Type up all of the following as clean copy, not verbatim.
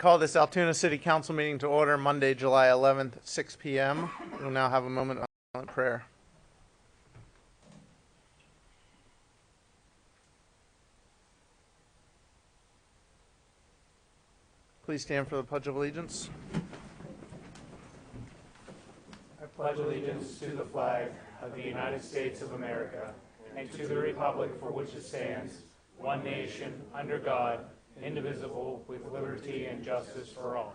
Call this Altoona City Council meeting to order Monday, July 11th at 6 p.m. We'll now have a moment of silent prayer. Please stand for the Pledge of Allegiance. I pledge allegiance to the flag of the United States of America and to the republic for which it stands, one nation, under God, indivisible, with liberty and justice for all.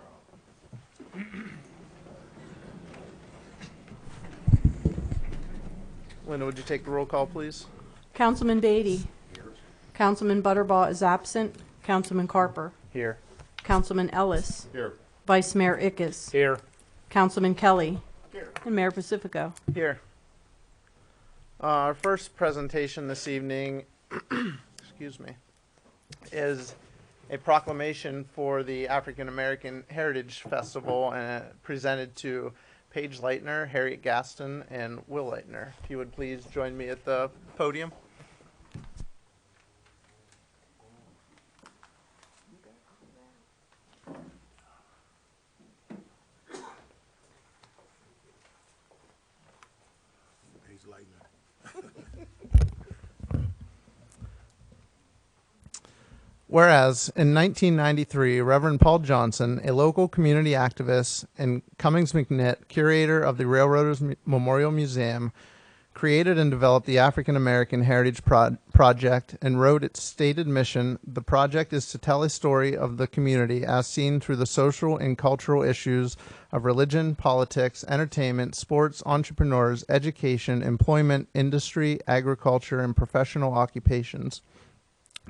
Linda, would you take the roll call, please? Councilman Beatty. Here. Councilman Butterbaugh is absent. Councilman Carper. Here. Councilman Ellis. Here. Vice Mayor Ickes. Here. Councilman Kelly. Here. And Mayor Pacifico. Here. Our first presentation this evening excuse me, is a proclamation for the African American Heritage Festival presented to Paige Leitner, Harriet Gaston, and Will Leitner. If you would please join me at the podium. Whereas, in 1993, Reverend Paul Johnson, a local community activist, and Cummings McNitt, curator of the Railroaders Memorial Museum, created and developed the African American Heritage Project and wrote its stated mission. The project is to tell a story of the community as seen through the social and cultural issues of religion, politics, entertainment, sports, entrepreneurs, education, employment, industry, agriculture, and professional occupations.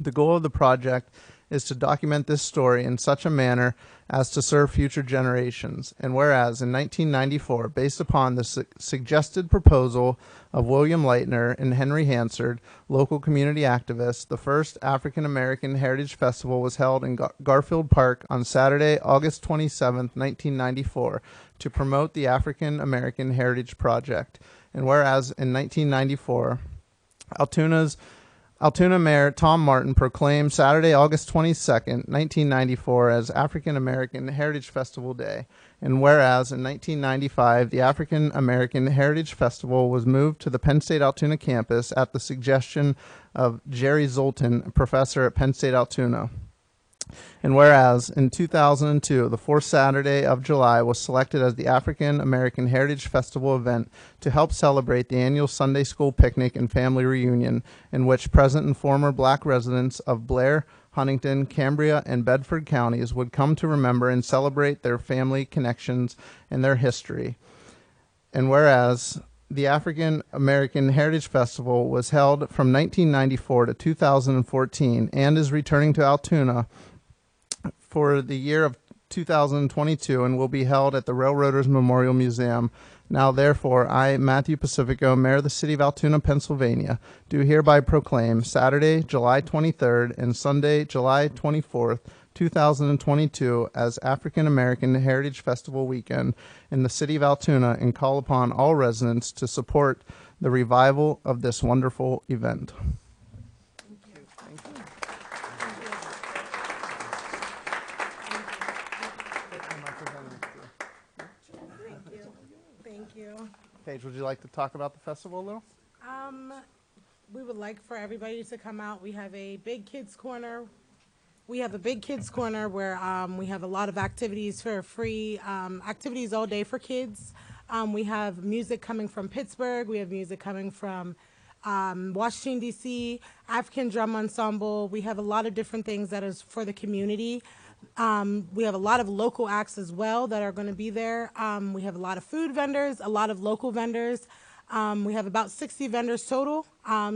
The goal of the project is to document this story in such a manner as to serve future generations. And whereas in 1994, based upon the suggested proposal of William Leitner and Henry Hansard, local community activists, the first African American Heritage Festival was held in Garfield Park on Saturday, August 27, 1994, to promote the African American Heritage Project. And whereas in 1994, Altoona Mayor Tom Martin proclaimed Saturday, August 22nd, 1994 as African American Heritage Festival Day. And whereas in 1995, the African American Heritage Festival was moved to the Penn State Altoona campus at the suggestion of Jerry Zoltan, a professor at Penn State Altoona. And whereas in 2002, the fourth Saturday of July was selected as the African American Heritage Festival event to help celebrate the annual Sunday school picnic and family reunion, in which present and former black residents of Blair, Huntington, Cambria, and Bedford counties would come to remember and celebrate their family connections and their history. And whereas the African American Heritage Festival was held from 1994 to 2014 and is returning to Altoona for the year of 2022 and will be held at the Railroaders Memorial Museum. Now, therefore, I, Matthew Pacifico, Mayor of the City of Altoona, Pennsylvania, do hereby proclaim Saturday, July 23rd and Sunday, July 24th, 2022 as African American Heritage Festival Weekend in the City of Altoona and call upon all residents to support the revival of this wonderful event. Paige, would you like to talk about the festival a little? We would like for everybody to come out. We have a big kids corner. We have a big kids corner where we have a lot of activities for free, activities all day for kids. We have music coming from Pittsburgh. We have music coming from Washington, D.C., African Drum Ensemble. We have a lot of different things that is for the community. We have a lot of local acts as well that are going to be there. We have a lot of food vendors, a lot of local vendors. We have about 60 vendors total.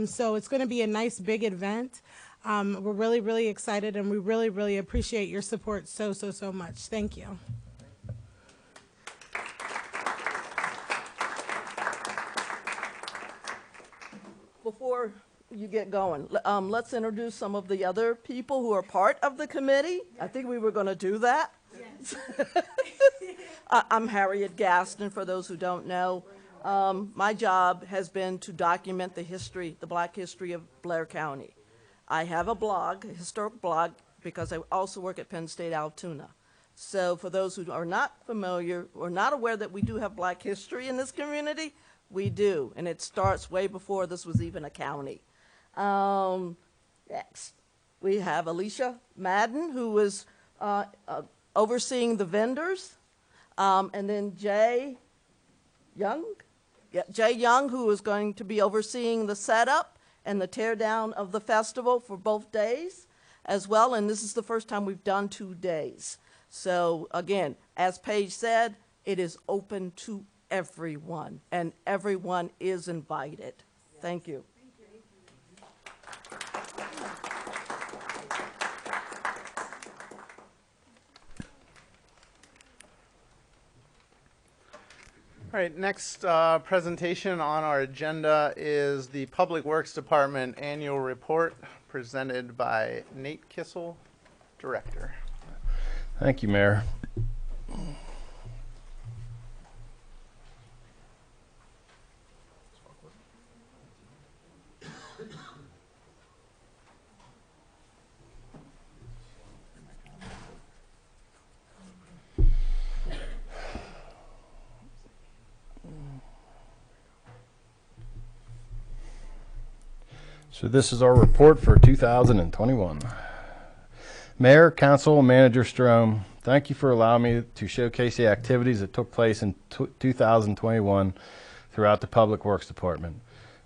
So it's going to be a nice big event. We're really, really excited, and we really, really appreciate your support so much. Thank you. Before you get going, let's introduce some of the other people who are part of the committee. I think we were going to do that. Yes. I'm Harriet Gaston, for those who don't know. My job has been to document the history, the black history of Blair County. I have a blog, a historic blog, because I also work at Penn State Altoona. So for those who are not familiar or not aware that we do have Black history in this community, we do, and it starts way before this was even a county. Next, we have Alicia Madden, who is overseeing the vendors, and then Jay Young, who is going to be overseeing the setup and the tear down of the festival for both days as well, and this is the first time we've done 2 days. So again, as Paige said, it is open to everyone, and everyone is invited. Thank you. All right, next presentation on our agenda is the Public Works Department Annual Report presented by Nate Kissel, Director. Thank you, Mayor. So this is our report for 2021. Mayor, Council, Manager Strome, thank you for allowing me to showcase the activities that took place in 2021 throughout the Public Works Department.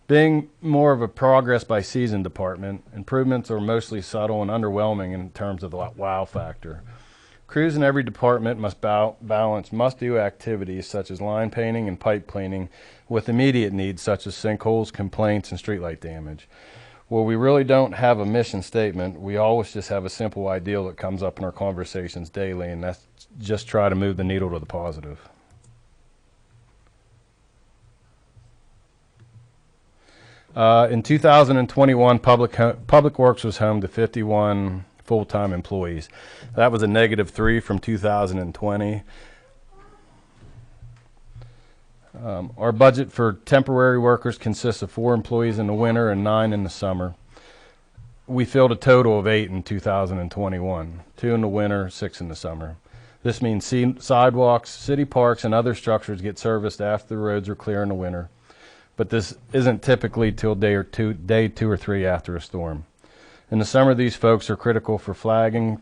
Being more of a progress by season department, improvements are mostly subtle and underwhelming in terms of the wow factor. Crews in every department must balance must-do activities such as line painting and pipe cleaning with immediate needs such as sinkholes, complaints, and streetlight damage. Well, we really don't have a mission statement. We always just have a simple ideal that comes up in our conversations daily, and that's just try to move the needle to the positive. In 2021, Public Works was home to 51 full-time employees. That was a -3 from 2020. Our budget for temporary workers consists of 4 employees in the winter and 9 in the summer. We filled a total of 8 in 2021, 2 in the winter, 6 in the summer. This means sidewalks, city parks, and other structures get serviced after the roads are clear in the winter. But this isn't typically till day 2 or 3 after a storm. In the summer, these folks are critical for flagging,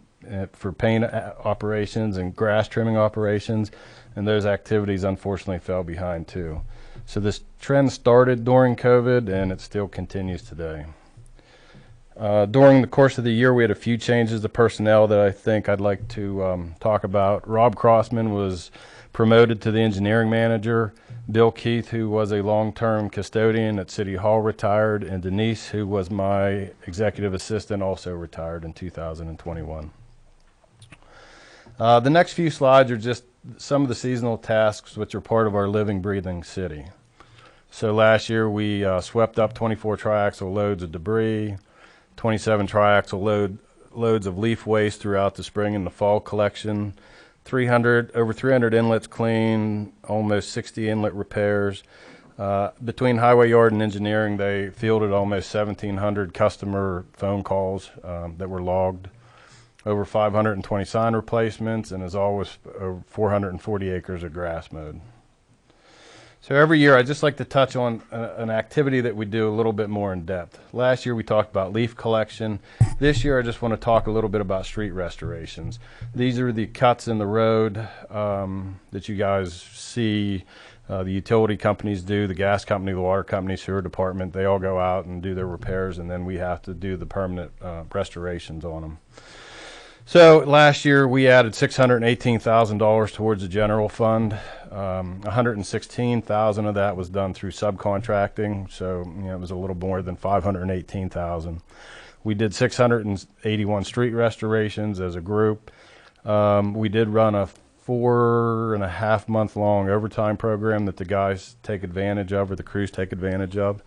for paint operations and grass trimming operations, and those activities unfortunately fell behind too. So this trend started during COVID, and it still continues today. During the course of the year, we had a few changes to personnel that I think I'd like to talk about. Rob Crossman was promoted to the engineering manager. Bill Keith, who was a long-term custodian at City Hall, retired, and Denise, who was my executive assistant, also retired in 2021. The next few slides are just some of the seasonal tasks which are part of our living, breathing city. So last year we swept up 24 triaxle loads of debris, 27 triaxle loads of leaf waste throughout the spring and the fall collection, over 300 inlets cleaned, almost 60 inlet repairs. Between Highway Yard and Engineering, they fielded almost 1,700 customer phone calls that were logged. Over 520 sign replacements, and as always, over 440 acres of grass mowed. So every year, I just like to touch on an activity that we do a little bit more in depth. Last year, we talked about leaf collection. This year, I just want to talk a little bit about street restorations. These are the cuts in the road that you guys see. The utility companies do, the gas company, the water company, sewer department, they all go out and do their repairs, and then we have to do the permanent restorations on them. So last year we added $618,000 towards the general fund. $116,000 of that was done through subcontracting, so it was a little more than $518,000. We did 681 street restorations as a group. We did run a 4.5 month long overtime program that the guys take advantage of, or the crews take advantage of.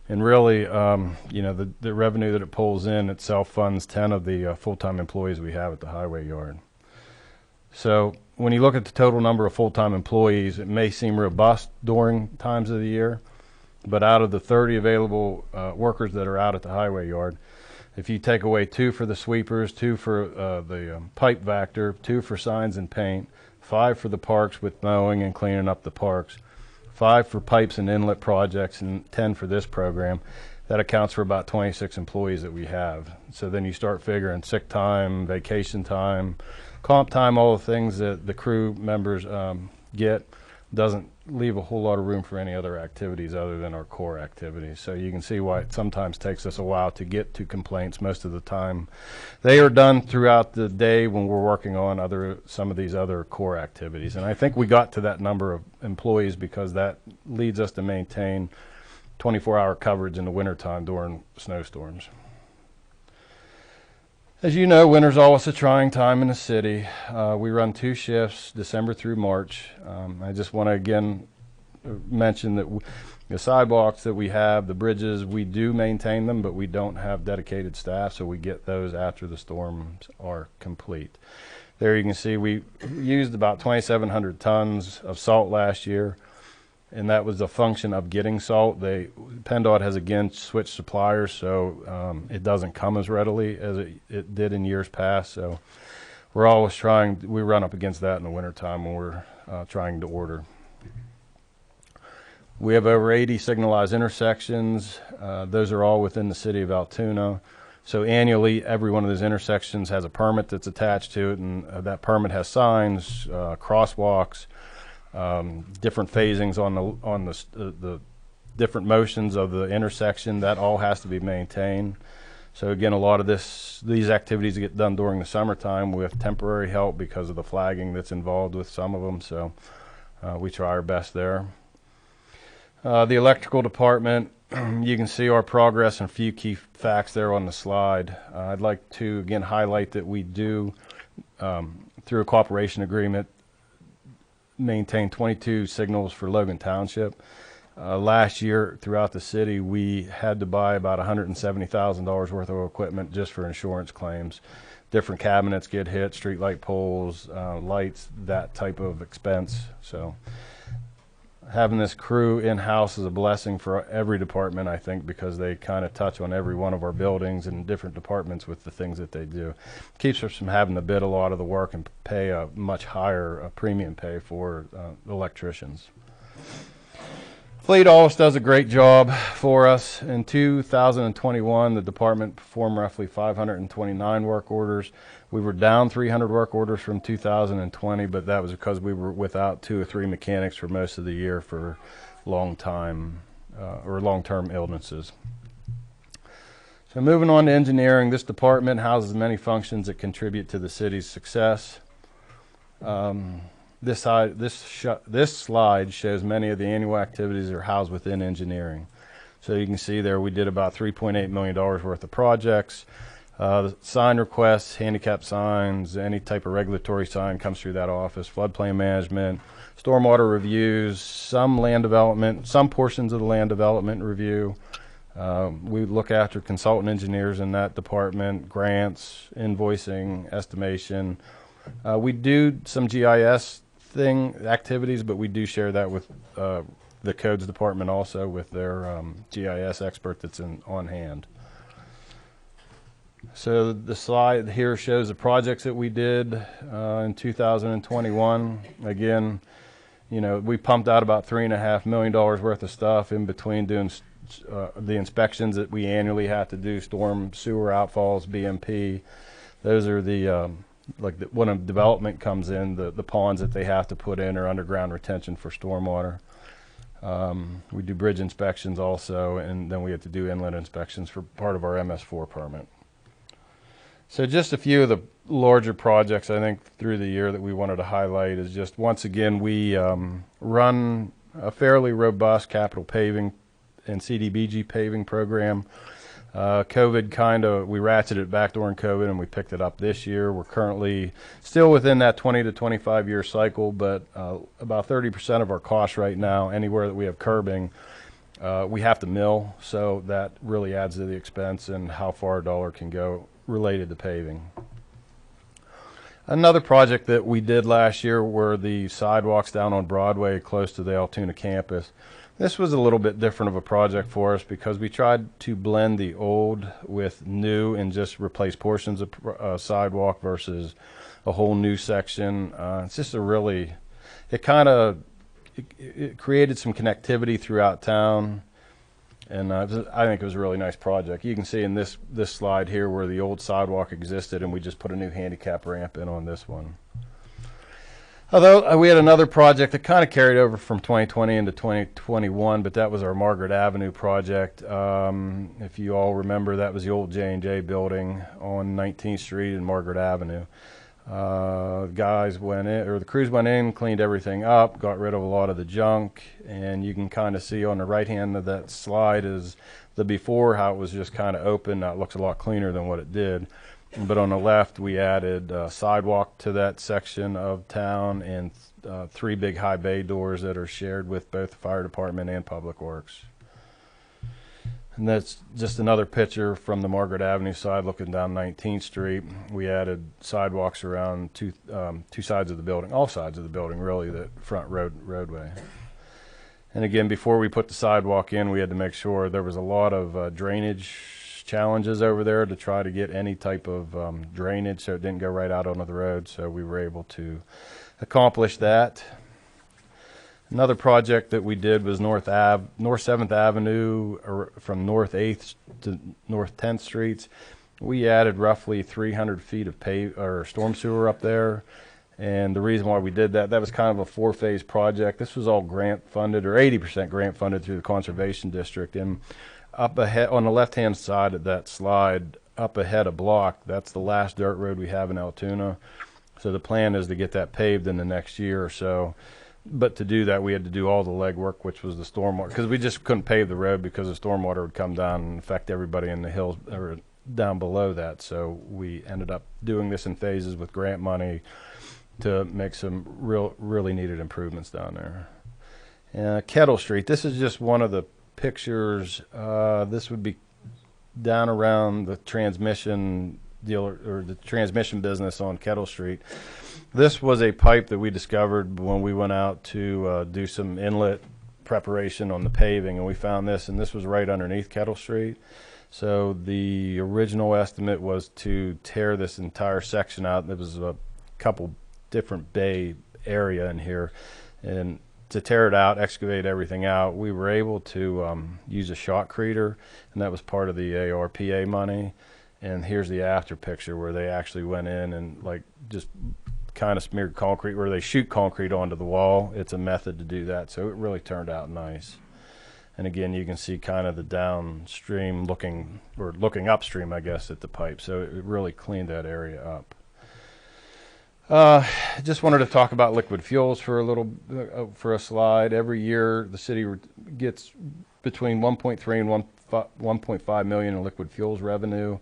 And really, the revenue that it pulls in, it self-funds 10 of the full-time employees we have at the Highway Yard. So when you look at the total number of full-time employees, it may seem robust during times of the year, but out of the 30 available workers that are out at the Highway Yard, If you take away 2 for the sweepers, 2 for the pipe vector, 2 for signs and paint, 5 for the parks with mowing and cleaning up the parks, 5 for pipes and inlet projects, and 10 for this program, that accounts for about 26 employees that we have. So then you start figuring sick time, vacation time, comp time, all the things that the crew members get, doesn't leave a whole lot of room for any other activities other than our core activities. So you can see why it sometimes takes us a while to get to complaints. Most of the time they are done throughout the day when we're working on some of these other core activities. And I think we got to that number of employees because that leads us to maintain 24-hour coverage in the wintertime during snowstorms. As you know, winter's always a trying time in the city. We run 2 shifts, December through March. I just want to again mention that the sidewalks that we have, the bridges, we do maintain them, but we don't have dedicated staff, so we get those after the storms are complete. There you can see we used about 2,700 tons of salt last year, and that was a function of getting salt. PennDOT has again switched suppliers, so it doesn't come as readily as it did in years past. So we're always we run up against that in the wintertime when we're trying to order. We have over 80 signalized intersections. Those are all within the city of Altoona. So annually, every one of those intersections has a permit that's attached to it, and that permit has signs, crosswalks, different phasings on the different motions of the intersection. That all has to be maintained. So again, a lot of these activities get done during the summertime with temporary help because of the flagging that's involved with some of them. So we try our best there. The electrical department, you can see our progress and a few key facts there on the slide. I'd like to again highlight that we do, through a cooperation agreement, maintain 22 signals for Logan Township. Last year throughout the city we had to buy about $170,000 worth of equipment just for insurance claims. Different cabinets get hit, street light poles, lights, that type of expense. So having this crew in-house is a blessing for every department, I think, because they kind of touch on every one of our buildings and different departments with the things that they do. Keeps us from having to bid a lot of the work and pay a much higher premium pay for electricians. Fleet always does a great job for us. In 2021, the department performed roughly 529 work orders. We were down 300 work orders from 2020, but that was because we were without 2 or 3 mechanics for most of the year for long-term illnesses. So moving on to engineering, this department houses many functions that contribute to the city's success. This slide shows many of the annual activities that are housed within engineering. So you can see there we did about $3.8 million worth of projects. Sign requests, handicap signs, any type of regulatory sign comes through that office. Floodplain management, stormwater reviews, some land development, some portions of the land development review. We look after consultant engineers in that department, grants, invoicing, estimation. We do some GIS activities, but we do share that with the codes department also with their GIS expert that's on hand. So the slide here shows the projects that we did in 2021. Again, we pumped out about $3.5 million worth of stuff in between doing the inspections that we annually have to do, storm sewer outfalls, BMP. Those are when a development comes in, the ponds that they have to put in are underground retention for stormwater. We do bridge inspections also, and then we have to do inlet inspections for part of our MS4 permit. So just a few of the larger projects I think through the year that we wanted to highlight is just, once again, we run a fairly robust capital paving and CDBG paving program. COVID we ratcheted it back during COVID and we picked it up this year. We're currently still within that 20 to 25 year cycle, but about 30% of our costs right now, anywhere that we have curbing, we have to mill. So that really adds to the expense and how far a dollar can go related to paving. Another project that we did last year were the sidewalks down on Broadway close to the Altoona campus. This was a little bit different of a project for us because we tried to blend the old with new and just replace portions of sidewalk versus a whole new section. It's just a really, it created some connectivity throughout town, and I think it was a really nice project. You can see in this slide here where the old sidewalk existed, and we just put a new handicap ramp in on this one. Although we had another project that kind of carried over from 2020 into 2021, but that was our Margaret Avenue project. If you all remember, that was the old J&J building on 19th Street and Margaret Avenue. Guys went in, or the crews went in, cleaned everything up, got rid of a lot of the junk, and you can kind of see on the right hand of that slide is the before, how it was just kind of open. Now it looks a lot cleaner than what it did. But on the left, we added sidewalk to that section of town and 3 big high bay doors that are shared with both the fire department and Public Works. And that's just another picture from the Margaret Avenue side looking down 19th Street. We added sidewalks around two sides of the building, all sides of the building, really, the front roadway. And again, before we put the sidewalk in, we had to make sure there was a lot of drainage challenges over there to try to get any type of drainage so it didn't go right out onto the road. So we were able to accomplish that. Another project that we did was North 7th Avenue, or from North 8th to North 10th Streets. We added roughly 300 feet of storm sewer up there. And the reason why we did that was kind of a 4-phase project. This was all grant funded, or 80% grant funded through the Conservation District. And up ahead on the left-hand side of that slide, up ahead a block, that's the last dirt road we have in Altoona. So the plan is to get that paved in the next year or so. But to do that, we had to do all the legwork, which was the stormwater, because we just couldn't pave the road because the stormwater would come down and affect everybody in the hills or down below that. So we ended up doing this in phases with grant money to make some really needed improvements down there. Kettle Street, this is just one of the pictures. This would be down around the transmission dealer, or the transmission business on Kettle Street. This was a pipe that we discovered when we went out to do some inlet preparation on the paving, and we found this, and this was right underneath Kettle Street. So the original estimate was to tear this entire section out. There was a couple different bay area in here, and to tear it out, excavate everything out, we were able to use a shotcreter, and that was part of the ARPA money. And here's the after picture where they actually went in and like just kind of smeared concrete, where they shoot concrete onto the wall. It's a method to do that, so it really turned out nice. And again, you can see kind of the downstream looking upstream, I guess, at the pipe. So it really cleaned that area up. Just wanted to talk about liquid fuels for a slide. Every year, the city gets between 1.3 and 1.5 million in liquid fuels revenue.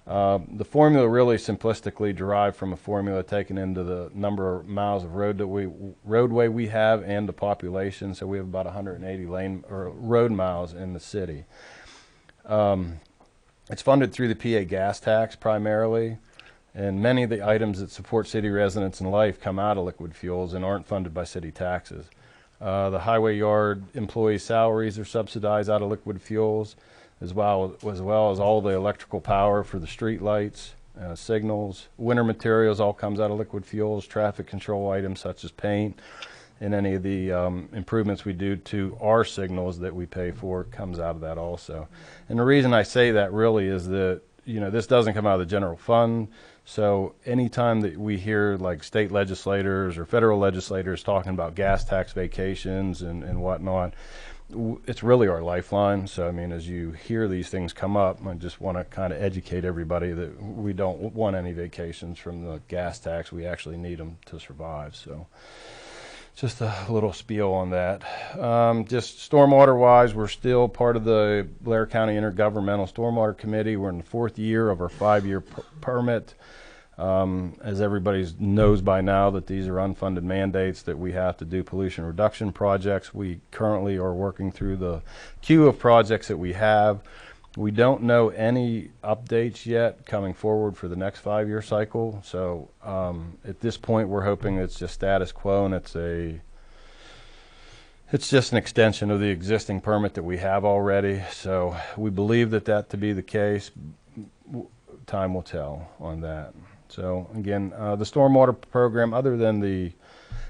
The formula really simplistically derived from a formula taken into the number of miles of roadway we have and the population. So we have about 180 lane or road miles in the city. It's funded through the PA gas tax primarily. And many of the items that support city residents and life come out of liquid fuels and aren't funded by city taxes. The highway yard employees' salaries are subsidized out of liquid fuels, as well as all the electrical power for the street lights, signals. Winter materials all comes out of liquid fuels. Traffic control items such as paint and any of the improvements we do to our signals that we pay for comes out of that also. And the reason I say that really is that, you know, this doesn't come out of the general fund. So anytime that we hear like state legislators or federal legislators talking about gas tax vacations and whatnot, it's really our lifeline. So, I mean, as you hear these things come up, I just want to kind of educate everybody that we don't want any vacations from the gas tax. We actually need them to survive. So just a little spiel on that. Just stormwater wise, we're still part of the Blair County Intergovernmental Stormwater Committee. We're in the 4th year of our 5-year permit. As everybody knows by now that these are unfunded mandates that we have to do pollution reduction projects. We currently are working through the queue of projects that we have. We don't know any updates yet coming forward for the next 5-year cycle. So at this point, we're hoping it's just status quo, and It's just an extension of the existing permit that we have already, so we believe that to be the case. Time will tell on that. So again, the stormwater program, other than the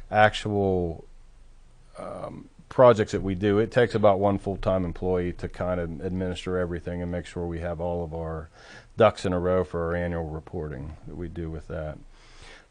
actual projects that we do, it takes about one full-time employee to kind of administer everything and make sure we have all of our ducks in a row for our annual reporting that we do with that.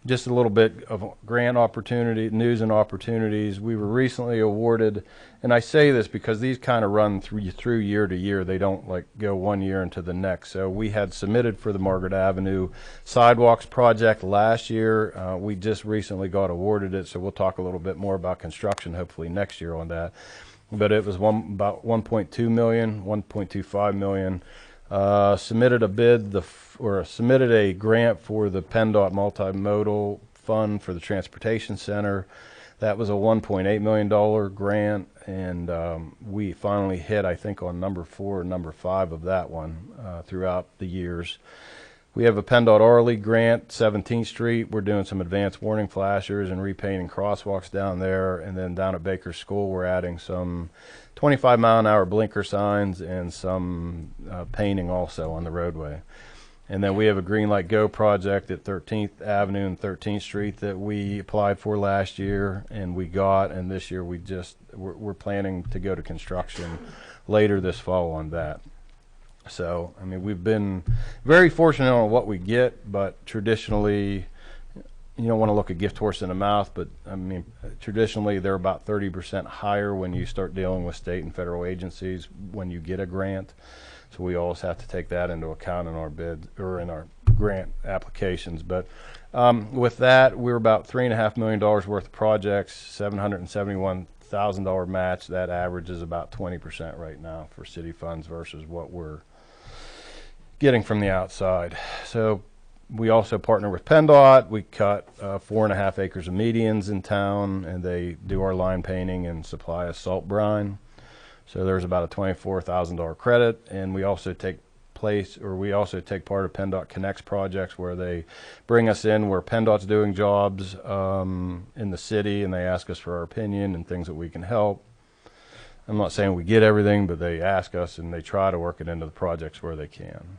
Just a little bit of grant opportunity, news and opportunities. We were recently awarded, and I say this because these kind of run through year to year. They don't like go one year into the next. So we had submitted for the Margaret Avenue Sidewalks project last year. We just recently got awarded it, so we'll talk a little bit more about construction hopefully next year on that. But it was about 1.2 million, 1.25 million. Submitted a bid submitted a grant for the PennDOT multimodal fund for the transportation center. That was a $1.8 million grant, and we finally hit, I think, on number 4 and number 5 of that one throughout the years. We have a PennDOT Arley grant, 17th Street. We're doing some advanced warning flashers and repainting crosswalks down there. And then down at Baker School, we're adding some 25-mile-an-hour blinker signs and some painting also on the roadway. And then we have a Green Light Go project at 13th Avenue and 13th Street that we applied for last year and we got. And this year we're planning to go to construction later this fall on that. So, I mean, we've been very fortunate on what we get, but traditionally, you don't want to look a gift horse in the mouth, but I mean, traditionally they're about 30% higher when you start dealing with state and federal agencies when you get a grant. So we always have to take that into account in our bid or in our grant applications. But with that, we're about $3.5 million worth of projects, $771,000 match. That average is about 20% right now for city funds versus what we're getting from the outside. So we also partner with PennDOT. We cut 4.5 acres of medians in town, and they do our line painting and supply us salt brine. So there's about a $24,000 credit, and we also take part of PennDOT Connects projects where they bring us in where PennDOT's doing jobs in the city, and they ask us for our opinion and things that we can help. I'm not saying we get everything, but they ask us, and they try to work it into the projects where they can.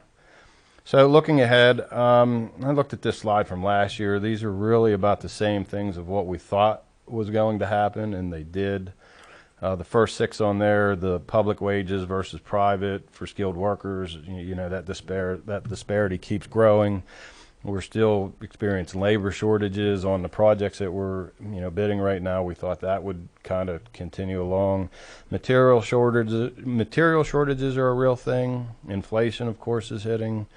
So looking ahead, I looked at this slide from last year. These are really about the same things of what we thought was going to happen, and they did. The first 6 on there, the public wages versus private for skilled workers, you know, that disparity keeps growing. We're still experiencing labor shortages on the projects that we're, bidding right now. We thought that would kind of continue along. Material shortages are a real thing. Inflation, of course, is hitting.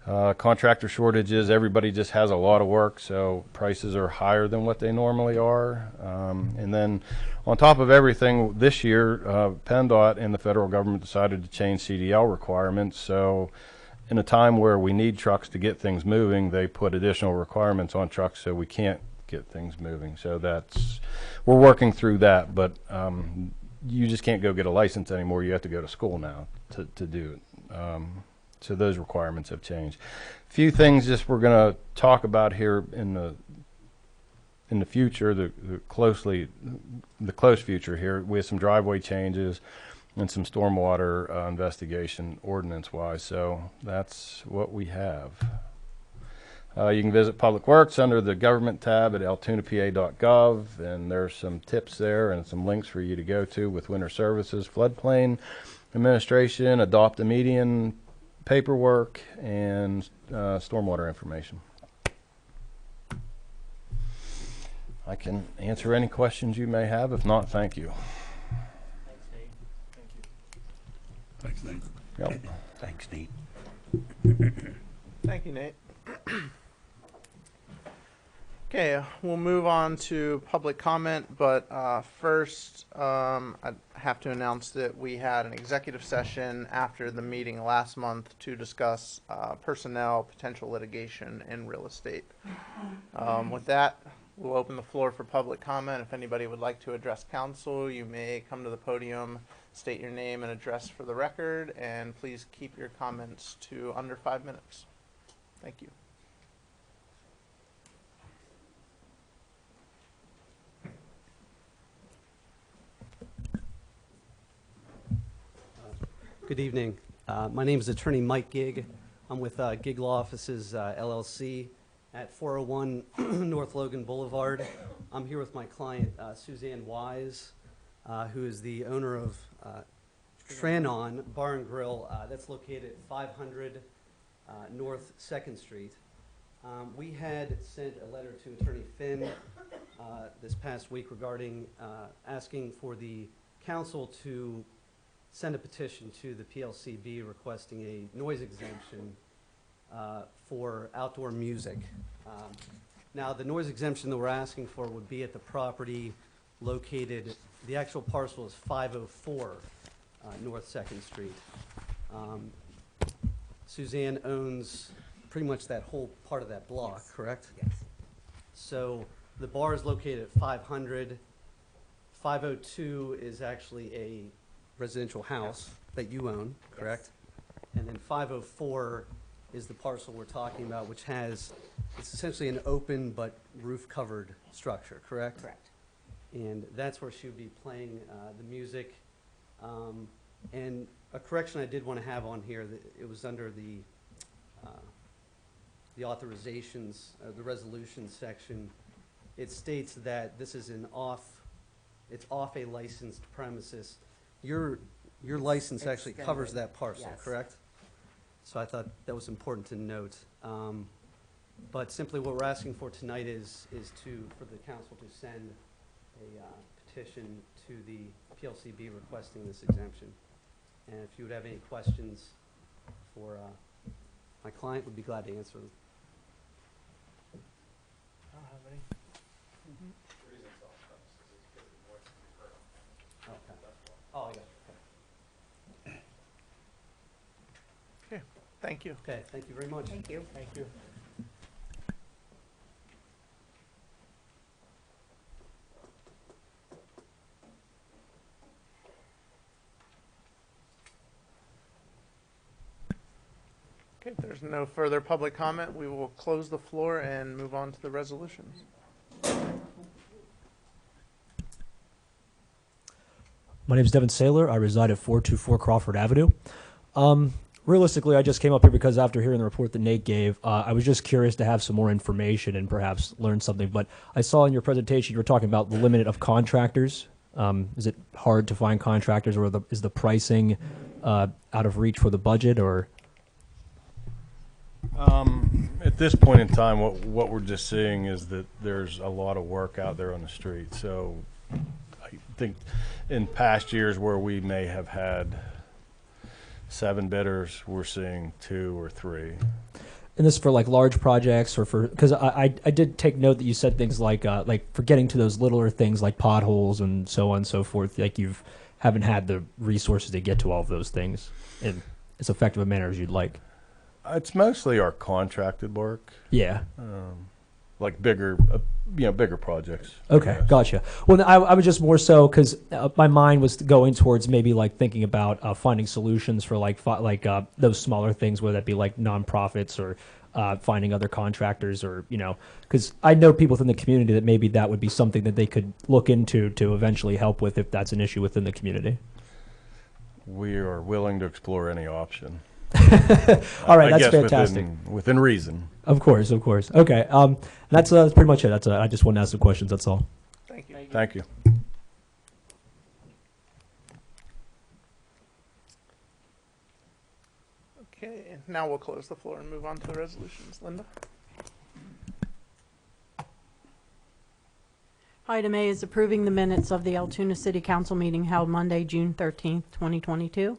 Contractor shortages, everybody just has a lot of work, so prices are higher than what they normally are. And then on top of everything, this year, PennDOT and the federal government decided to change CDL requirements. So in a time where we need trucks to get things moving, they put additional requirements on trucks so we can't get things moving. So we're working through that, but you just can't go get a license anymore. You have to go to school now to do it. So those requirements have changed. A few things just we're going to talk about here in the future, the close future here. We have some driveway changes and some stormwater investigation ordinance-wise. So that's what we have. You can visit Public Works under the Government tab at altoonapa.gov, and there's some tips there and some links for you to go to with winter services, floodplain administration, adopt a median paperwork, and stormwater information. I can answer any questions you may have. If not, thank you. Thanks, Nate. Yep. Thanks, Nate. Thank you, Nate. Okay, we'll move on to public comment, but first I have to announce that we had an executive session after the meeting last month to discuss personnel, potential litigation, and real estate. With that, we'll open the floor for public comment. If anybody would like to address council, you may come to the podium, state your name and address for the record, and please keep your comments to under 5 minutes. Thank you. Good evening. My name is Attorney Mike Gig. I'm with Gig Law Offices LLC at 401 North Logan Boulevard. I'm here with my client, Suzanne Wise, who is the owner of Tranon Bar and Grill. That's located at 500 North 2nd Street. We had sent a letter to Attorney Finn this past week regarding asking for the council to send a petition to the PLCB requesting a noise exemption for outdoor music. Now, the noise exemption that we're asking for would be at the property located, the actual parcel is 504 North 2nd Street. Suzanne owns pretty much that whole part of that block, yes. Correct? Yes. So the bar is located at 500. 502 is actually a residential house that you own, correct? Yes. And then 504 is the parcel we're talking about, which has, it's essentially an open but roof-covered structure, correct? Correct. And that's where she would be playing the music. And a correction I did want to have on here, that it was under the authorizations, the resolutions section. It states that this is it's off a licensed premises. Your license actually covers that parcel, yes. Correct? So I thought that was important to note. But simply what we're asking for tonight is for the council to send a petition to the PLCB requesting this exemption. And if you would have any questions for my client, would be glad to answer them. I don't have any. Okay. Oh, I got it. Okay, thank you. Okay, thank you very much. Thank you. Thank you. Okay, if there's no further public comment, we will close the floor and move on to the resolutions. My name is Devin Saylor. I reside at 424 Crawford Avenue. Realistically, I just came up here because after hearing the report that Nate gave, I was just curious to have some more information and perhaps learn something. But I saw in your presentation you were talking about the limit of contractors. Is it hard to find contractors, or is the pricing out of reach for the budget, or? At this point in time, what we're just seeing is that there's a lot of work out there on the street. So I think in past years where we may have had 7 bidders, we're seeing 2 or 3. And this for like large projects, or for, because I did take note that you said things like for getting to those littler things like potholes and so on and so forth, like haven't had the resources to get to all of those things in as effective a manner as you'd like. It's mostly our contracted work. Yeah. Like bigger projects. Okay, gotcha. Well, I was just more so because my mind was going towards maybe like thinking about finding solutions for those smaller things, whether that be like nonprofits or finding other contractors, or because I know people within the community that maybe that would be something that they could look into to eventually help with if that's an issue within the community. We are willing to explore any option. All right, that's fantastic. Within reason. Of course. Okay, that's pretty much it. I just wanted to ask some questions. That's all. Thank you. Thank you. Okay, now we'll close the floor and move on to the resolutions. Linda? Item A is approving the minutes of the Altoona City Council meeting held Monday, June 13th, 2022.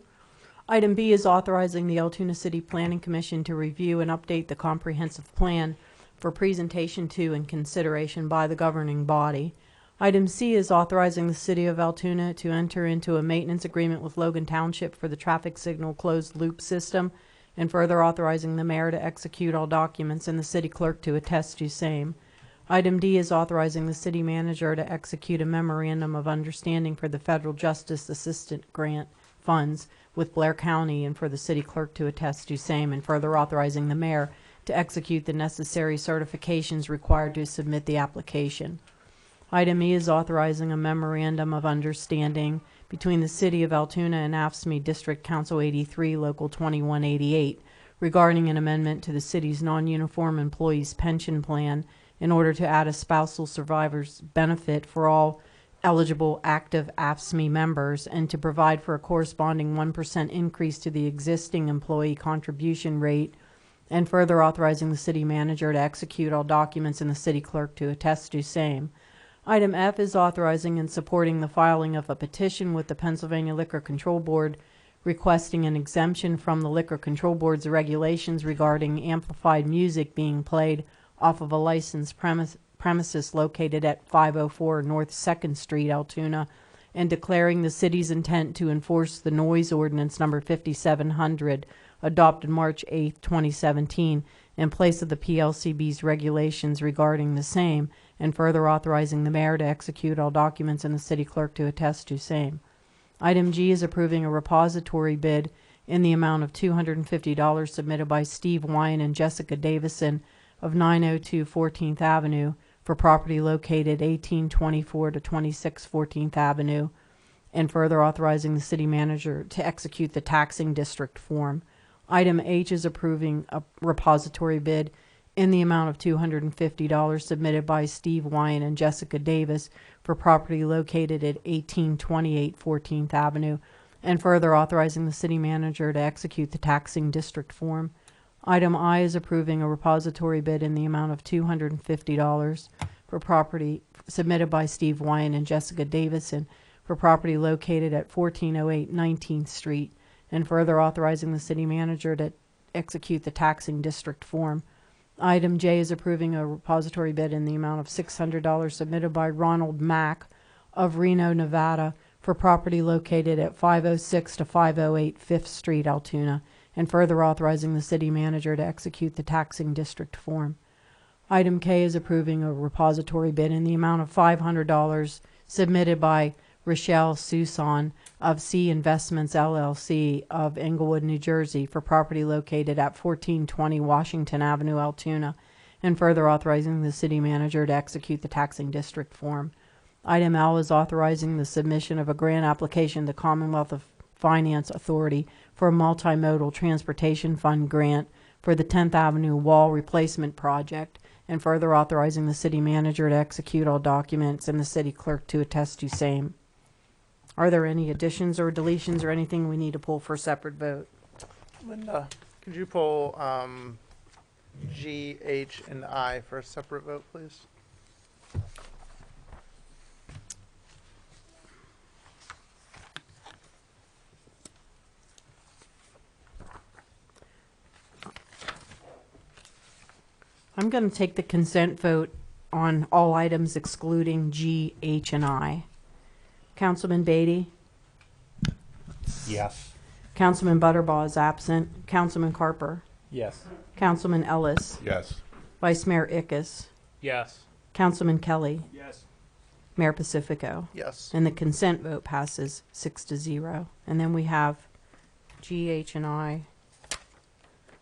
Item B is authorizing the Altoona City Planning Commission to review and update the comprehensive plan for presentation to and consideration by the governing body. Item C is authorizing the City of Altoona to enter into a maintenance agreement with Logan Township for the traffic signal closed loop system, and further authorizing the mayor to execute all documents and the city clerk to attest to same. Item D is authorizing the city manager to execute a memorandum of understanding for the Federal Justice Assistant Grant funds with Blair County, and for the city clerk to attest to same, and further authorizing the mayor to execute the necessary certifications required to submit the application. Item E is authorizing a memorandum of understanding between the City of Altoona and AFSCME District Council 83, Local 2188, regarding an amendment to the city's non-uniform employees pension plan in order to add a spousal survivor's benefit for all eligible active AFSCME members and to provide for a corresponding 1% increase to the existing employee contribution rate, and further authorizing the city manager to execute all documents and the city clerk to attest to same. Item F is authorizing and supporting the filing of a petition with the Pennsylvania Liquor Control Board requesting an exemption from the Liquor Control Board's regulations regarding amplified music being played off of a licensed premises located at 504 North 2nd Street, Altoona, and declaring the city's intent to enforce the noise ordinance number 5700 adopted March 8, 2017, in place of the PLCB's regulations regarding the same, and further authorizing the mayor to execute all documents and the city clerk to attest to same. Item G is approving a repository bid in the amount of $250 submitted by Steve Wine and Jessica Davison of 902 14th Avenue for property located 1824 to 26 14th Avenue, and further authorizing the city manager to execute the taxing district form. Item H is approving a repository bid in the amount of $250 submitted by Steve Wine and Jessica Davis for property located at 1828 14th Avenue, and further authorizing the city manager to execute the taxing district form. Item I is approving a repository bid in the amount of $250 for property submitted by Steve Wine and Jessica Davison for property located at 1408 19th Street, and further authorizing the city manager to execute the taxing district form. Item J is approving a repository bid in the amount of $600 submitted by Ronald Mack of Reno, Nevada for property located at 506 to 508 5th Street, Altoona, and further authorizing the city manager to execute the taxing district form. Item K is approving a repository bid in the amount of $500 submitted by Rochelle Susan of C Investments LLC of Englewood, New Jersey for property located at 1420 Washington Avenue, Altoona, and further authorizing the city manager to execute the taxing district form. Item L is authorizing the submission of a grant application to Commonwealth of Finance Authority for a multimodal transportation fund grant for the 10th Avenue Wall Replacement Project, and further authorizing the city manager to execute all documents and the city clerk to attest to same. Are there any additions or deletions or anything we need to pull for a separate vote? Linda, could you pull G, H, and I for a separate vote, please? I'm going to take the consent vote on all items excluding G, H, and I. Councilman Beatty? Yes. Councilman Butterbaugh is absent. Councilman Carper? Yes. Councilman Ellis? Yes. Vice Mayor Ickes? Yes. Councilman Kelly? Yes. Mayor Pacifico? Yes. And the consent vote passes 6-0. And then we have G, H, and I,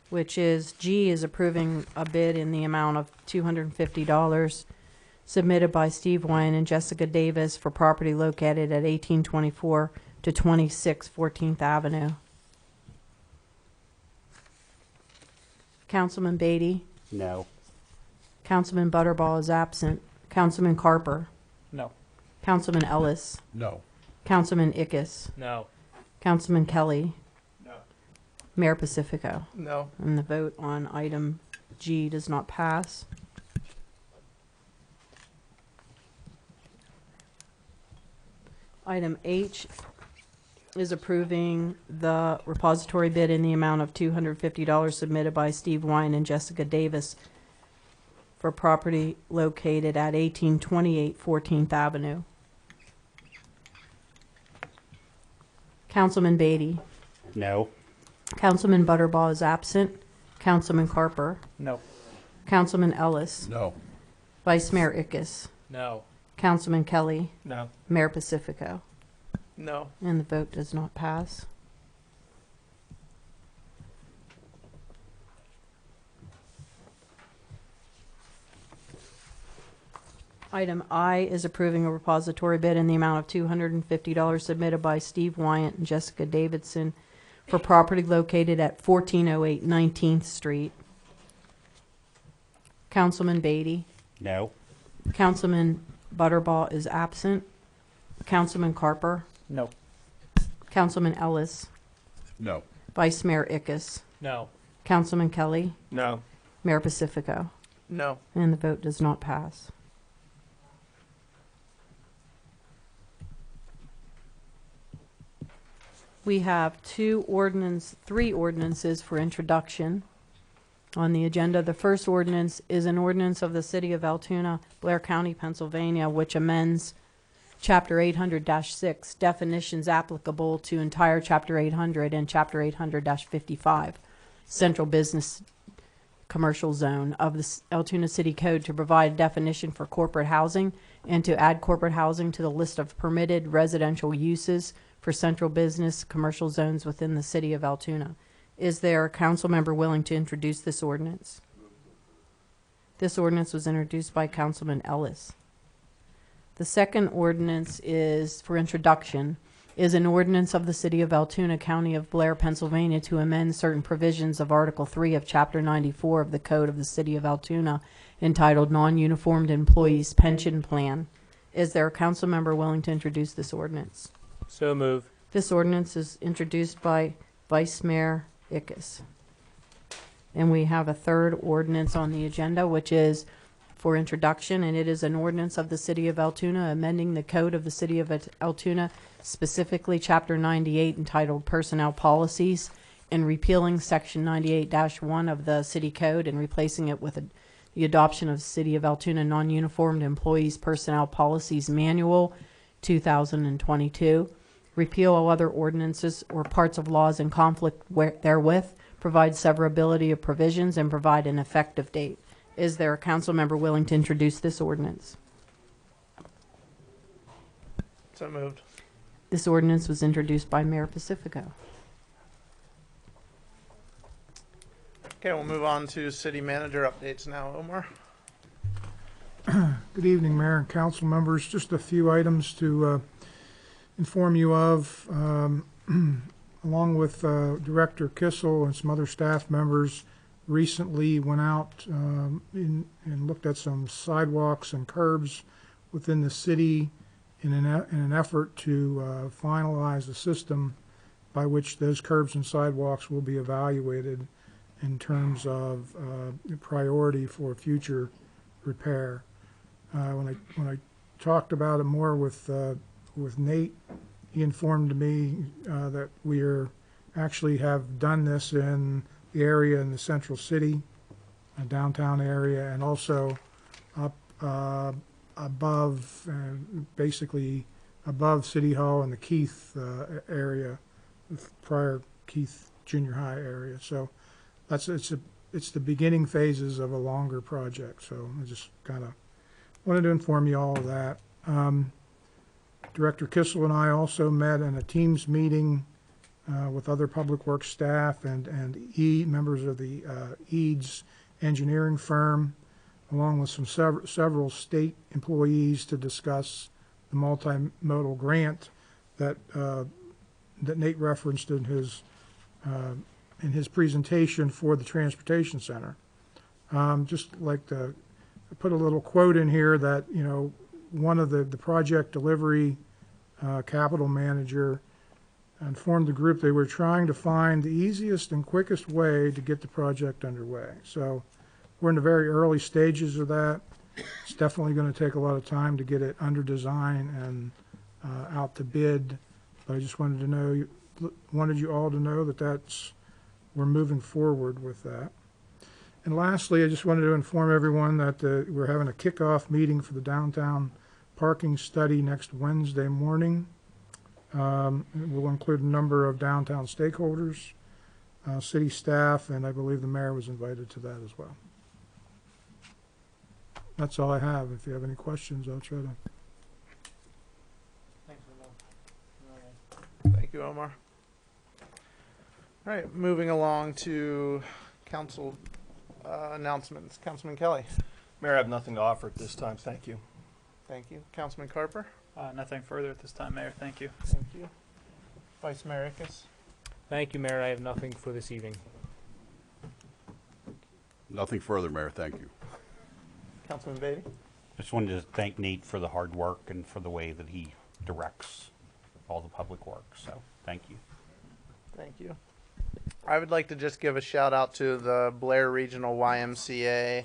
which is G is approving a bid in the amount of $250 submitted by Steve Wine and Jessica Davis for property located at 1824 to 26 14th Avenue. Councilman Beatty? No. Councilman Butterball is absent. Councilman Carper? No. Councilman Ellis? No. Councilman Ickes? No. Councilman Kelly? No. Mayor Pacifico? No. And the vote on item G does not pass. Item H is approving the repository bid in the amount of $250 submitted by Steve Wine and Jessica Davis for property located at 1828 14th Avenue. Councilman Beatty? No. Councilman Butterball is absent. Councilman Carper? No. Councilman Ellis? No. Vice Mayor Ickes? No. Councilman Kelly? No. Mayor Pacifico? No. And the vote does not pass. Item I is approving a repository bid in the amount of $250 submitted by Steve Wyant and Jessica Davidson for property located at 1408 19th Street. Councilman Beatty. No. Councilman Butterbaugh is absent. Councilman Carper. No. Councilman Ellis. No. Vice Mayor Ickes. No. Councilman Kelly. No. Mayor Pacifico. No. And the vote does not pass. We have three ordinances for introduction on the agenda. The first ordinance is an ordinance of the City of Altoona, Blair County, Pennsylvania, which amends Chapter 800-6, definitions applicable to entire Chapter 800 and Chapter 800-55, Central Business Commercial Zone of the Altoona City Code to provide a definition for corporate housing and to add corporate housing to the list of permitted residential uses for central business commercial zones within the City of Altoona. Is there a council member willing to introduce this ordinance? This ordinance was introduced by Councilman Ellis. The second ordinance is for introduction, is an ordinance of the City of Altoona, County of Blair, Pennsylvania, to amend certain provisions of Article 3 of Chapter 94 of the Code of the City of Altoona, entitled Non-Uniformed Employees Pension Plan. Is there a council member willing to introduce this ordinance? So move. This ordinance is introduced by Vice Mayor Ickes. And we have a third ordinance on the agenda, which is for introduction, and it is an ordinance of the City of Altoona amending the Code of the City of Altoona, specifically Chapter 98 entitled Personnel Policies, and repealing Section 98-1 of the City Code and replacing it with the adoption of City of Altoona Non-Uniformed Employees Personnel Policies Manual 2022. Repeal all other ordinances or parts of laws in conflict therewith, provide severability of provisions, and provide an effective date. Is there a council member willing to introduce this ordinance? So moved. This ordinance was introduced by Mayor Pacifico. Okay, we'll move on to city manager updates now. Omar? Good evening, Mayor and council members. Just a few items to inform you of. Along with Director Kissel and some other staff members, recently went out and looked at some sidewalks and curbs within the city in an effort to finalize the system by which those curbs and sidewalks will be evaluated in terms of priority for future repair. When I talked about it more with Nate, he informed me that we actually have done this in the area in the central city, downtown area, and also up above, basically above City Hall and the Keith area, prior Keith Junior High area. So it's the beginning phases of a longer project. So I just kind of wanted to inform you all of that. Director Kissel and I also met in a Teams meeting with other public works staff and members of the EADS engineering firm, along with some several state employees, to discuss the multimodal grant that Nate referenced in his presentation for the transportation center. Just like to put a little quote in here that, you know, one of the project delivery capital manager informed the group they were trying to find the easiest and quickest way to get the project underway. So we're in the very early stages of that. It's definitely going to take a lot of time to get it under design and out to bid. But I just wanted you all to know that we're moving forward with that. And lastly, I just wanted to inform everyone that we're having a kickoff meeting for the downtown parking study next Wednesday morning. It will include a number of downtown stakeholders, city staff, and I believe the mayor was invited to that as well. That's all I have. If you have any questions, I'll try to. Thank you, Omar. All right, moving along to council announcements. Councilman Kelly. Mayor, I have nothing to offer at this time. Thank you. Thank you. Councilman Carper? Nothing further at this time, Mayor. Thank you. Thank you. Vice Mayor Ickes? Thank you, Mayor. I have nothing for this evening. Nothing further, Mayor. Thank you. Councilman Beatty? Just wanted to thank Nate for the hard work and for the way that he directs all the public work. So, thank you. Thank you. I would like to just give a shout out to the Blair Regional YMCA,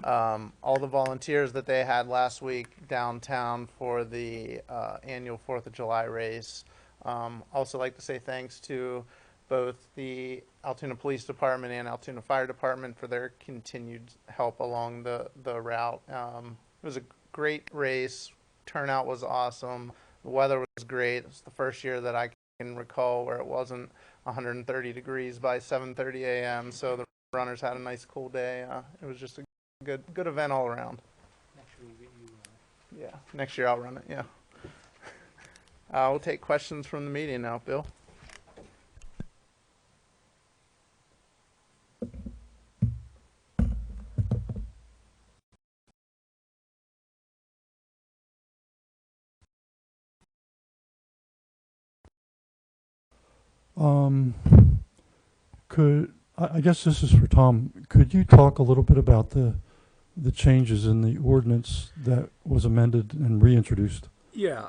all the volunteers that they had last week downtown for the annual 4th of July race. Also like to say thanks to both the Altoona Police Department and Altoona Fire Department for their continued help along the route. It was a great race. Turnout was awesome. The weather was great. It's the first year that I can recall where it wasn't 130 degrees by 7:30 a.m. So the runners had a nice cool day. It was just a good event all around. Yeah, next year I'll run it. Yeah. We'll take questions from the media now, Bill. I guess this is for Tom. Could you talk a little bit about the changes in the ordinance that was amended and reintroduced? Yeah,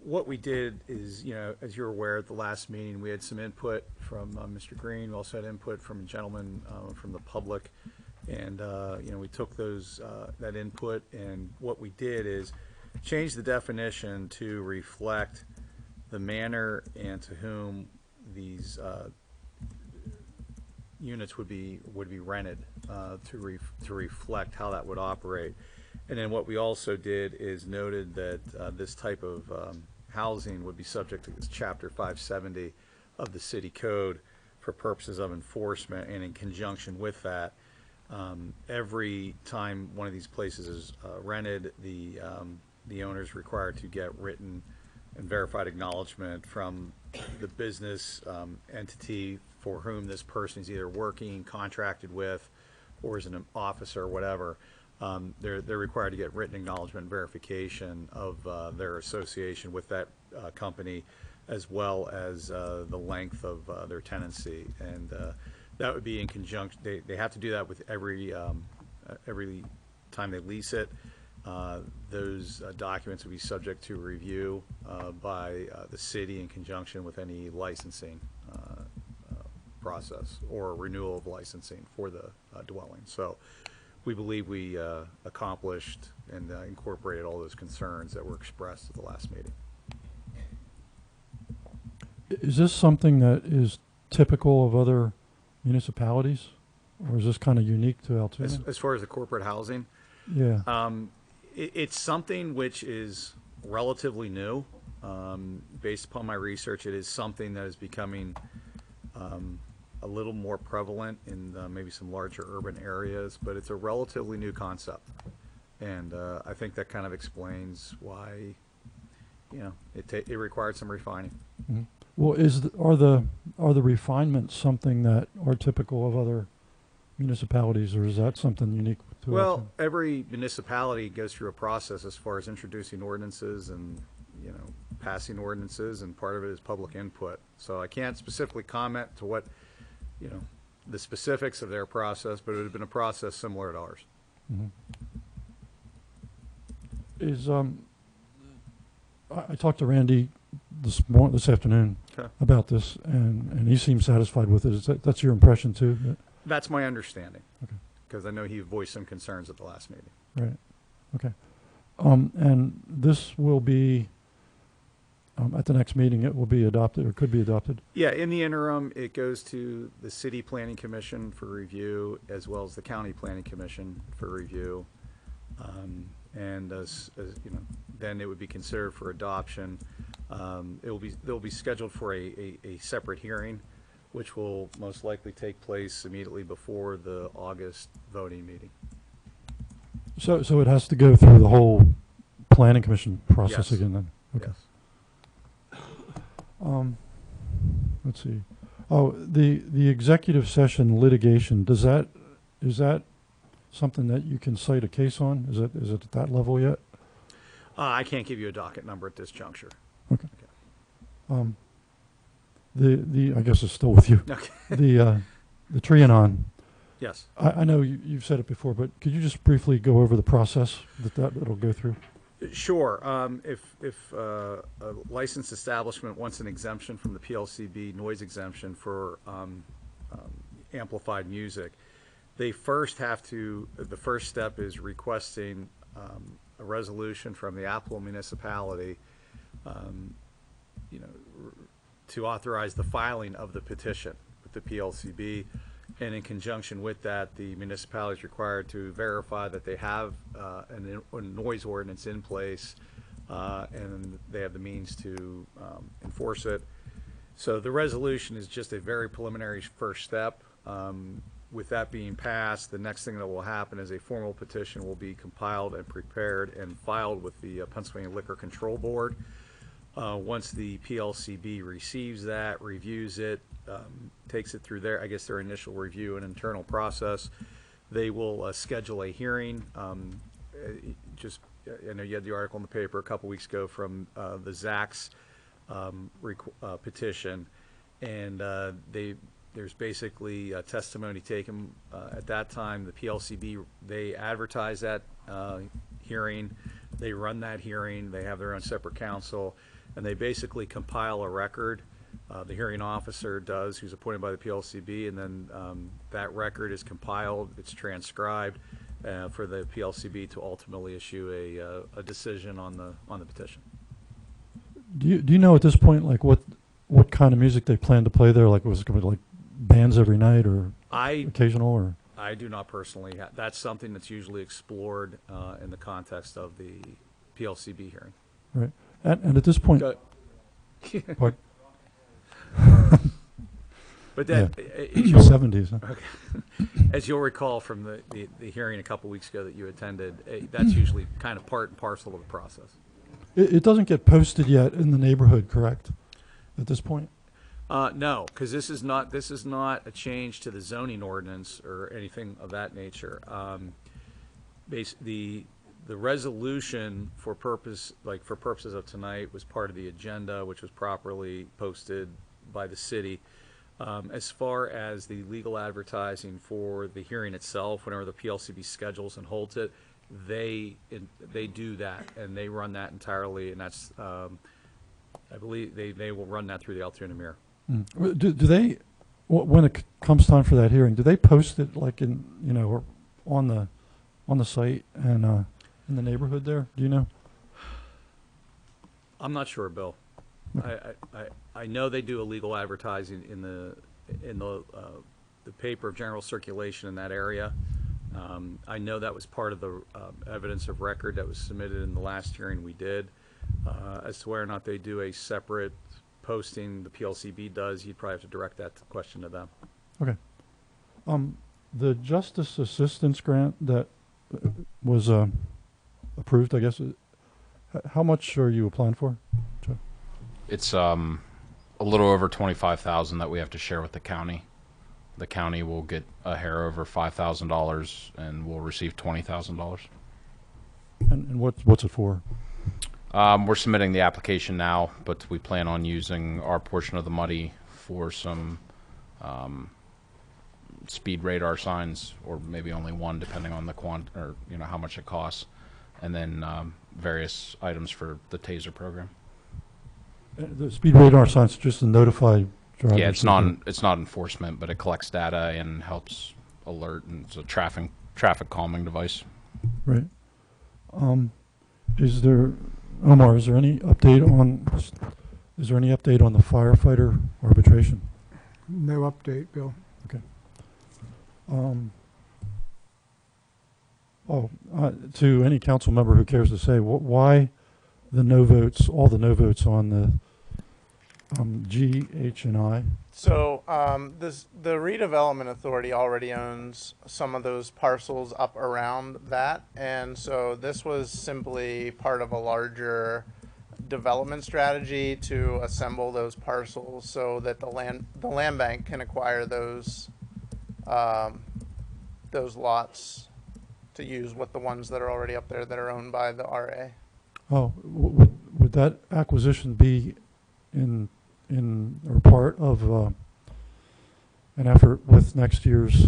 what we did is, as you're aware, at the last meeting, we had some input from Mr. Green. We also had input from a gentleman from the public, and we took that input, and what we did is change the definition to reflect the manner and to whom these units would be rented, to reflect how that would operate. And then what we also did is noted that this type of housing would be subject to this Chapter 570 of the City Code for purposes of enforcement, and in conjunction with that, every time one of these places is rented, the owner is required to get written and verified acknowledgement from the business entity for whom this person is either working, contracted with, or is an officer or whatever. They're required to get written acknowledgement and verification of their association with that company, as well as the length of their tenancy. And that would be in conjunction. They have to do that with every time they lease it. Those documents would be subject to review by the city in conjunction with any licensing process or renewal of licensing for the dwelling. So we believe we accomplished and incorporated all those concerns that were expressed at the last meeting. Is this something that is typical of other municipalities, or is this kind of unique to Altoona? As far as the corporate housing? Yeah. It's something which is relatively new. Based upon my research, it is something that is becoming a little more prevalent in maybe some larger urban areas, but it's a relatively new concept. And I think that kind of explains why, it required some refining. Mm-hmm. Well, are the refinements something that are typical of other municipalities, or is that something unique to Well, Altoona? every municipality goes through a process as far as introducing ordinances and, passing ordinances, and part of it is public input. So I can't specifically comment to what, the specifics of their process, but it would have been a process similar to ours. Mm-hmm. I talked to Randy this afternoon Okay. about this, and he seems satisfied with it. That's your impression too? That's my understanding. Okay. Because I know he voiced some concerns at the last meeting. Right. Okay. And this will be at the next meeting. It will be adopted, or could be adopted. Yeah. In the interim, it goes to the City Planning Commission for review, as well as the County Planning Commission for review. And as then it would be considered for adoption. They'll be scheduled for a separate hearing, which will most likely take place immediately before the August voting meeting. So it has to go through the whole planning commission process Yes. again then? Okay. Yes. Let's see. Oh, the executive session litigation, is that something that you can cite a case on? Is it at that level yet? I can't give you a docket number at this juncture. Okay. I guess it's still with you. Okay. The Trianon. Yes. I know you've said it before, but could you just briefly go over the process that'll go through? Sure. If a licensed establishment wants an exemption from the PLCB noise exemption for amplified music, they first have to, the first step is requesting a resolution from the applicable municipality, to authorize the filing of the petition with the PLCB. And in conjunction with that, the municipality is required to verify that they have a noise ordinance in place, and they have the means to enforce it. So the resolution is just a very preliminary first step. With that being passed, the next thing that will happen is a formal petition will be compiled and prepared and filed with the Pennsylvania Liquor Control Board. Once the PLCB receives that, reviews it, takes it through their initial review and internal process, they will schedule a hearing. I know you had the article in the paper a couple weeks ago from the Zacks petition, and there's basically testimony taken at that time. The PLCB, they advertise that hearing, they run that hearing, they have their own separate counsel, and they basically compile a record. The hearing officer does, who's appointed by the PLCB, and then that record is compiled, it's transcribed for the PLCB to ultimately issue a decision on the petition. Do you know at this point, like what kind of music they plan to play there? Like, was it going to be like bands every night or occasional? Or I do not personally. That's something that's usually explored in the context of the PLCB hearing. Right. And at this point, but that yeah. 70s. Huh? Okay. As you'll recall from the hearing a couple weeks ago that you attended, that's usually kind of part and parcel of the process. It doesn't get posted yet in the neighborhood, correct? At this point. No, because this is not a change to the zoning ordinance or anything of that nature. The resolution for purposes of tonight was part of the agenda, which was properly posted by the city. As far as the legal advertising for the hearing itself, whenever the PLCB schedules and holds it, they do that and they run that entirely, and that's I believe they will run that through the Altoona Mirror. Do they, when it comes time for that hearing, do they post it like or on the site and in the neighborhood there? Do you know? I'm not sure, Bill. Okay. I know they do illegal advertising in the paper of general circulation in that area. I know that was part of the evidence of record that was submitted in the last hearing we did. As to whether or not they do a separate posting, the PLCB does, you'd probably have to direct that question to them. Okay. The Justice Assistance Grant that was approved, I guess, how much are you applying for? It's a little over $25,000 that we have to share with the county. The county will get a hair over $5,000 and we'll receive $20,000. And what's it for? We're submitting the application now, but we plan on using our portion of the money for some speed radar signs, or maybe only one, depending on the how much it costs, and then various items for the TASER program. The speed radar signs just to notify drivers. Yeah, it's not enforcement, but it collects data and helps alert, and it's a traffic calming device. Right. Omar, is there any update on the firefighter arbitration? No update, Bill. Okay. To any council member who cares to say, why the no votes, all the no votes on the G, H, and I? So the redevelopment authority already owns some of those parcels up around that, and so this was simply part of a larger development strategy to assemble those parcels so that the land bank can acquire those lots to use with the ones that are already up there that are owned by the RA. Oh, would that acquisition be in or part of an effort with next year's,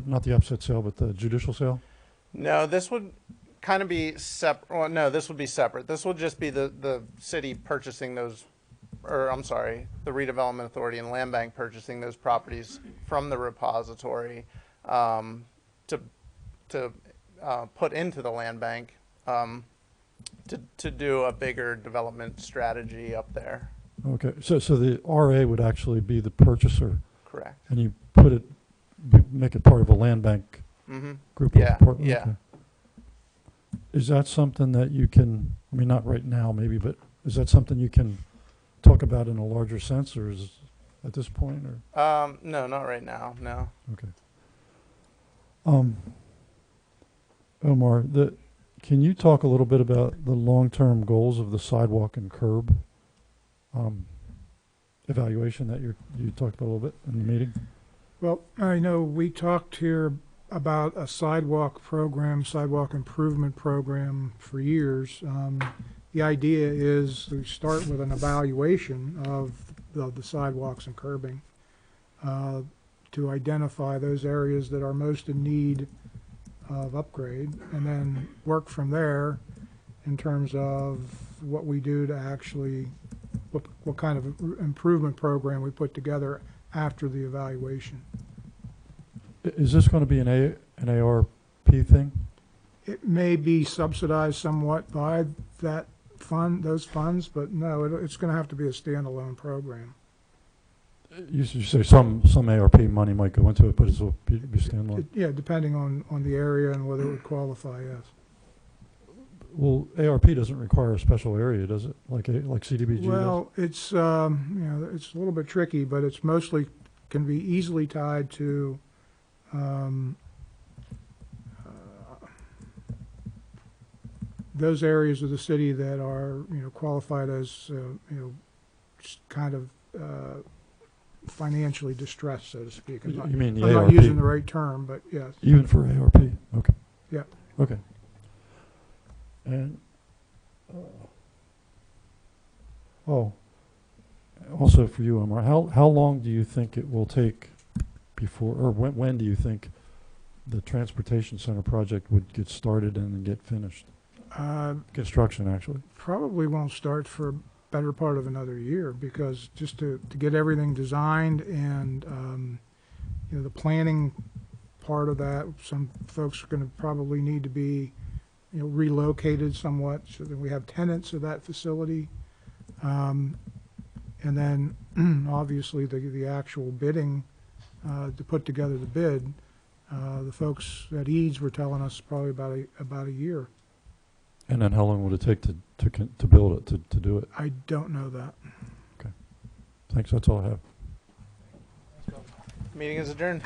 not the upset sale, but the judicial sale? No, this would kind of be separate. Well, no, this would be separate. This would just be the city purchasing those, or I'm sorry, the redevelopment authority and land bank purchasing those properties from the repository to put into the land bank to do a bigger development strategy up there. Okay, so the RA would actually be the purchaser. Correct. And you make it part of a land bank group Yeah, of apartment? yeah. Okay. Is that something that you can, I mean, not right now maybe, but is that something you can talk about in a larger sense, or is at this point, or? No, not right now, no. Okay. Omar, can you talk a little bit about the long-term goals of the sidewalk and curb evaluation that you talked about a little bit in the meeting? Well, I know we talked here about a sidewalk program, sidewalk improvement program for years. The idea is to start with an evaluation of the sidewalks and curbing to identify those areas that are most in need of upgrade, and then work from there in terms of what we do to actually, what kind of improvement program we put together after the evaluation. Is this going to be an ARP thing? It may be subsidized somewhat by that fund, those funds, but no, it's going to have to be a standalone program. You say some ARP money might go into it, but it'll be standalone. Yeah, depending on the area and whether it would qualify, yes. Well, ARP doesn't require a special area, does it? Like CDBG Well, it's you know, it's a little bit tricky, but it's mostly can be easily tied to those areas of the city that are, you know, qualified as you know, kind of financially distressed, so to speak. You mean the I'm ARP? not using the right term, but yes. Even for ARP? Okay. Yeah. Okay. And also for you, Omar, how long do you think it will take before, or when do you think the transportation center project would get started and then get finished? Construction, actually. Probably won't start for a better part of another year, because just to get everything designed and you know, the planning part of that, some folks are going to probably need to be, you know, relocated somewhat so that we have tenants of that facility. And then obviously the actual bidding to put together the bid, the folks at EADS were telling us probably about a year. And then how long would it take to build it, to do it? I don't know that. Okay. Thanks, that's all I have. Meeting is adjourned.